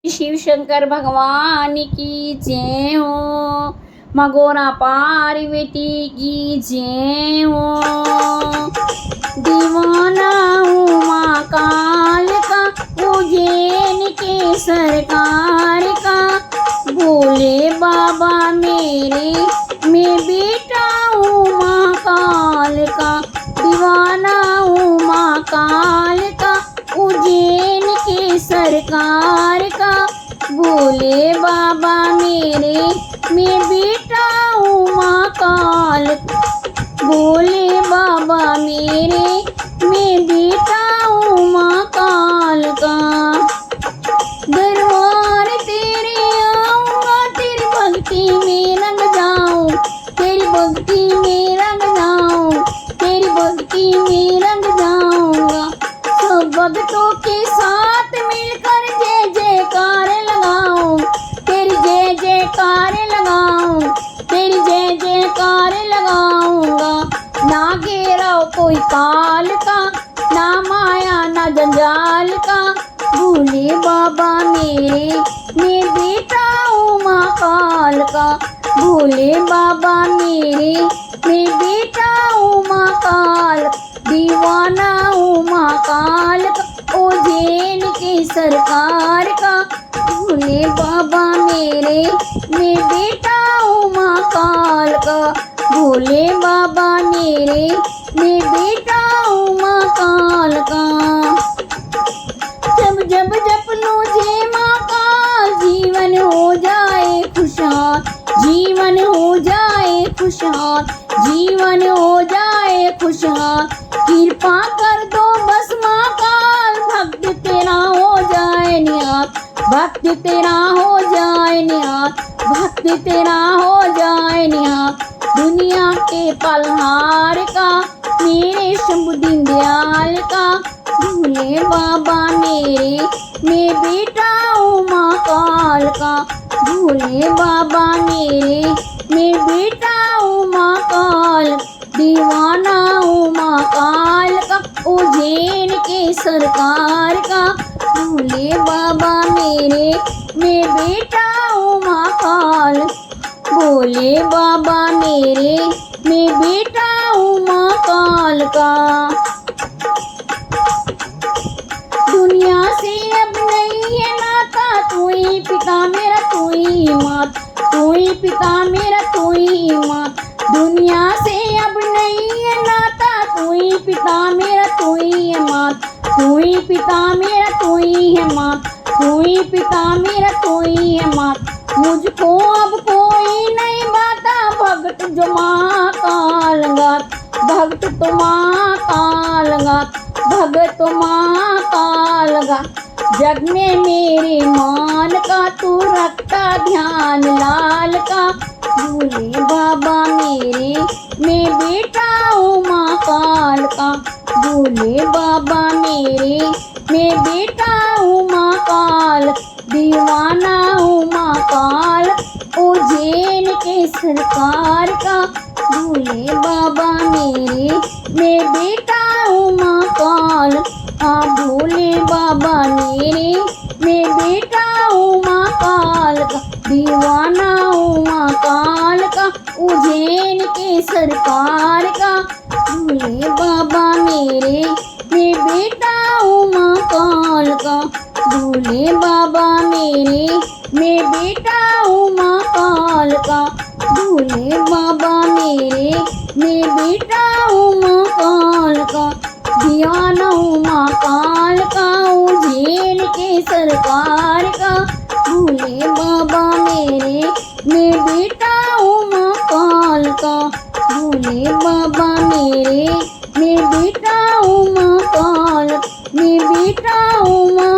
शिव शंकर भगवान की जय हो। मगोरा पार्वती की जय हो। दीवाना हूँ माँ काल का, उज्जैन के सरकार का। बोले बाबा मेरे, मैं बेटा हूँ माँ काल का। दीवाना हूँ माँ काल का, उज्जैन के सरकार का। बोले बाबा मेरे, मैं बेटा हूँ माँ काल। बोले बाबा मेरे, मैं बेटा हूँ माँ काल का। दरबार तेरे आऊँगा, तेरी भक्ति में रंग जाऊँ। तेरी भक्ति में रंग जाऊँ, तेरी भक्ति में रंग जाऊँगा। सब भक्तों के साथ मिलकर जय जयकार लगाऊं। तेरी जय जयकार लगाऊं, तेरी जय जयकार लगाऊंगा। ना घेराव कोई काल का, ना माया ना जंजाल का। भोले बाबा मेरे, मैं बेटा हूँ माँ काल का। भोले बाबा मेरे, मैं बेटा हूँ माँ काल। दीवाना हूँ माँ काल का, उज्जैन के सरकार का। भोले बाबा मेरे, मैं बेटा हूँ माँ काल का। भोले बाबा मेरे, मैं बेटा हूँ माँ काल का। जब जब जप लो जय माँ काल, जीवन हो जाए खुशहाल। जीवन हो जाए खुशहाल, जीवन हो जाए खुशहाल। कृपा कर दो बस माँ काल, भक्त तेरा हो जाए निहाल। भक्त तेरा हो जाए निहाल, भक्त तेरा हो जाए निहाल। दुनिया के पालनहार का, मेरे शंभु दीनदयाल का। भोले बाबा मेरे, मैं बेटा हूँ माँ काल का। भोले बाबा मेरे, मैं बेटा हूँ माँ काल। दीवाना हूँ माँ काल का, उज्जैन के सरकार का। भोले बाबा मेरे, मैं बेटा हूँ माँ काल। भोले बाबा मेरे, मैं बेटा हूँ माँ काल का। दुनिया से अब नहीं है नाता, तू ही पिता मेरा, तू ही मात। तू ही पिता मेरा, तू ही मात। दुनिया से अब नहीं है नाता, तू ही पिता मेरा, तू ही है मात। तू ही पिता मेरा, तू ही है मात। तू ही पिता मेरा, तू ही है मात। मुझको अब कोई नहीं बाता, भक्त जो माँ काल गात। भक्त तो माँ काल गात, भगत माँ काल गात। जग में मेरे मान का, तू रखता ध्यान लाल का। भोले बाबा मेरे, मैं बेटा हूँ माँ काल का। भोले बाबा मेरे, मैं बेटा हूँ माँ काल। दीवाना हूँ माँ काल, उज्जैन के सरकार का। भोले बाबा मेरे, मैं बेटा हूँ माँ काल। हाँ भोले बाबा मेरे, मैं बेटा हूँ माँ काल का। दीवाना हूँ माँ काल का, उज्जैन के सरकार का। भोले बाबा मेरे, मैं बेटा हूँ माँ काल का। भोले बाबा मेरे, मैं बेटा हूँ माँ काल का। भोले बाबा मेरे, मैं बेटा हूँ माँ काल का। दीवाना हूँ माँ काल का, उज्जैन के सरकार का। भोले बाबा मेरे, मैं बेटा हूँ माँ काल का। भोले बाबा मेरे, मैं बेटा हूँ माँ काल। मैं बेटा हूँ माँ